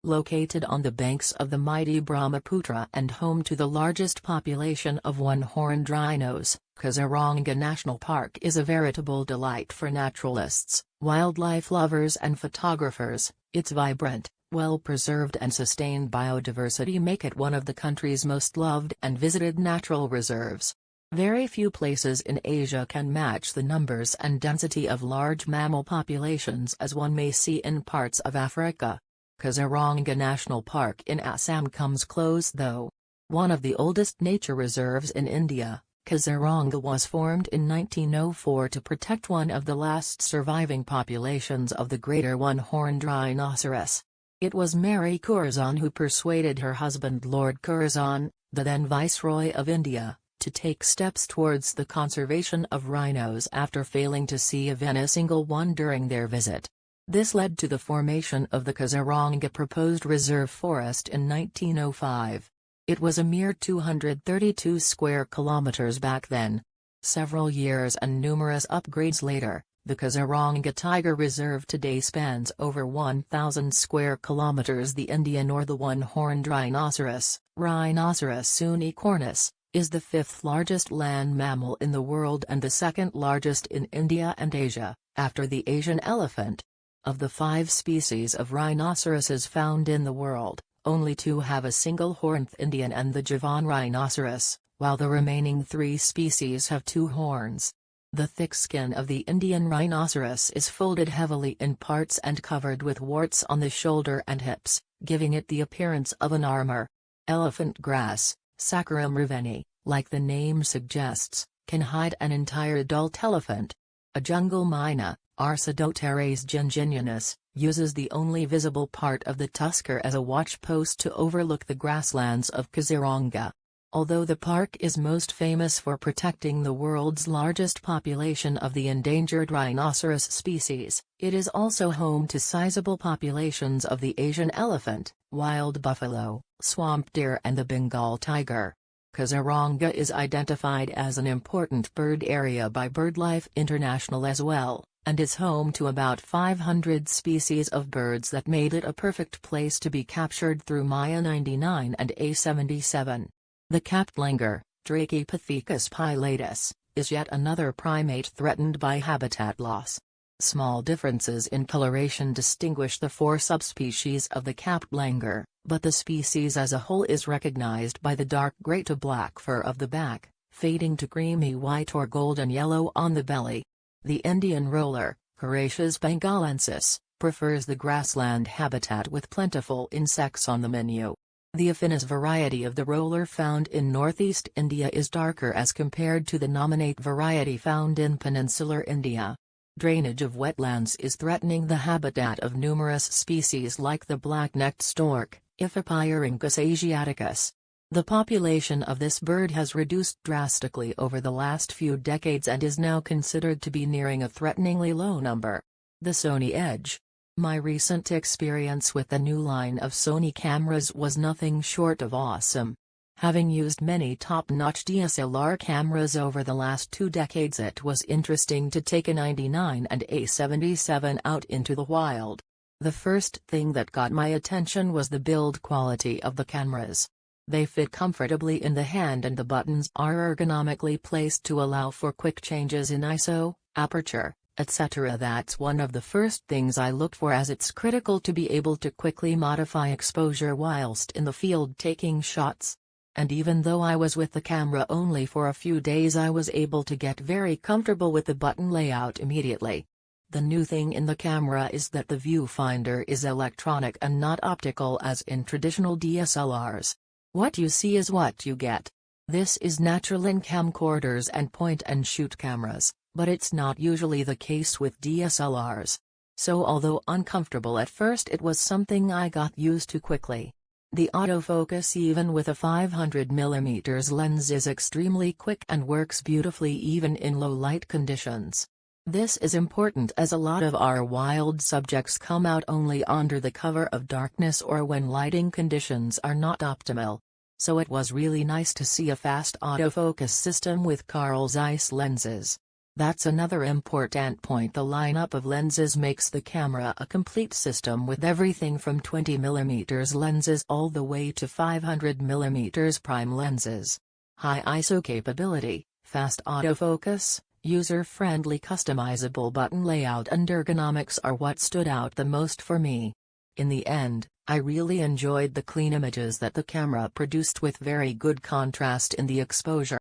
Located on the banks of the mighty Brahmaputra and home to the largest population of one-horned rhinos, Kaziranga National Park is a veritable delight for naturalists, wildlife lovers and photographers. Its vibrant, well-preserved and sustained biodiversity make it one of the country's most loved and visited natural reserves. Very few places in Asia can match the numbers and density of large mammal populations as one may see in parts of Africa. Kaziranga National Park in Assam comes close though. One of the oldest nature reserves in India, Kaziranga was formed in 1904 to protect one of the last surviving populations of the greater one-horned rhinoceros. It was Mary Curzon who persuaded her husband Lord Curzon, the then Viceroy of India, to take steps towards the conservation of rhinos after failing to see even a single one during their visit. This led to the formation of the Kaziranga Proposed Reserve Forest in 1905. It was a mere 232 square kilometers back then. Several years and numerous upgrades later, the Kaziranga Tiger Reserve today spans over 1,000 square kilometers. The Indian or the one-horned rhinoceros, Rhinoceros unicornis, is the fifth largest land mammal in the world and the second largest in India and Asia, after the Asian elephant. Of the 5 species of rhinoceroses found in the world, only 2 have a single horn: the Indian and the Javan rhinoceros, while the remaining 3 species have 2 horns. The thick skin of the Indian rhinoceros is folded heavily in parts and covered with warts on the shoulder and hips, giving it the appearance of an armor. Elephant grass, Saccharum riveni, like the name suggests, can hide an entire adult elephant. A jungle myna, Arcedoteres ginginianus, uses the only visible part of the tusker as a watchpost to overlook the grasslands of Kaziranga. Although the park is most famous for protecting the world's largest population of the endangered rhinoceros species, it is also home to sizable populations of the Asian elephant, wild buffalo, swamp deer and the Bengal tiger. Kaziranga is identified as an important bird area by BirdLife International as well, and is home to about 500 species of birds that made it a perfect place to be captured through Maya 99 and A77. The capped langur, Dracopithecus pilatus, is yet another primate threatened by habitat loss. Small differences in coloration distinguish the 4 subspecies of the capped langur, but the species as a whole is recognized by the dark gray to black fur of the back, fading to creamy white or golden yellow on the belly. The Indian roller, Carassius bengalensis, prefers the grassland habitat with plentiful insects on the menu. The affinis variety of the roller found in northeast India is darker as compared to the nominate variety found in peninsular India. Drainage of wetlands is threatening the habitat of numerous species like the black-necked stork, Iphipyrhynchus asiaticus. The population of this bird has reduced drastically over the last few decades and is now considered to be nearing a threateningly low number. The Sony Edge. My recent experience with the new line of Sony cameras was nothing short of awesome. Having used many top-notch DSLR cameras over the last 2 decades, it was interesting to take a 99 and A77 out into the wild. The first thing that got my attention was the build quality of the cameras. They fit comfortably in the hand and the buttons are ergonomically placed to allow for quick changes in ISO, aperture, etc. That's one of the first things I look for, as it's critical to be able to quickly modify exposure whilst in the field taking shots. And even though I was with the camera only for a few days, I was able to get very comfortable with the button layout immediately. The new thing in the camera is that the viewfinder is electronic and not optical as in traditional DSLRs. What you see is what you get. This is natural in camcorders and point-and-shoot cameras, but it's not usually the case with DSLRs. So although uncomfortable at first, it was something I got used to quickly. The autofocus even with a 500mm lens is extremely quick and works beautifully even in low light conditions. This is important as a lot of our wild subjects come out only under the cover of darkness or when lighting conditions are not optimal. So it was really nice to see a fast autofocus system with Carl Zeiss lenses. That's another important point. The lineup of lenses makes the camera a complete system with everything from 20mm lenses all the way to 500mm prime lenses. High ISO capability, fast autofocus, user-friendly customizable button layout and ergonomics are what stood out the most for me. In the end, I really enjoyed the clean images that the camera produced with very good contrast in the exposure.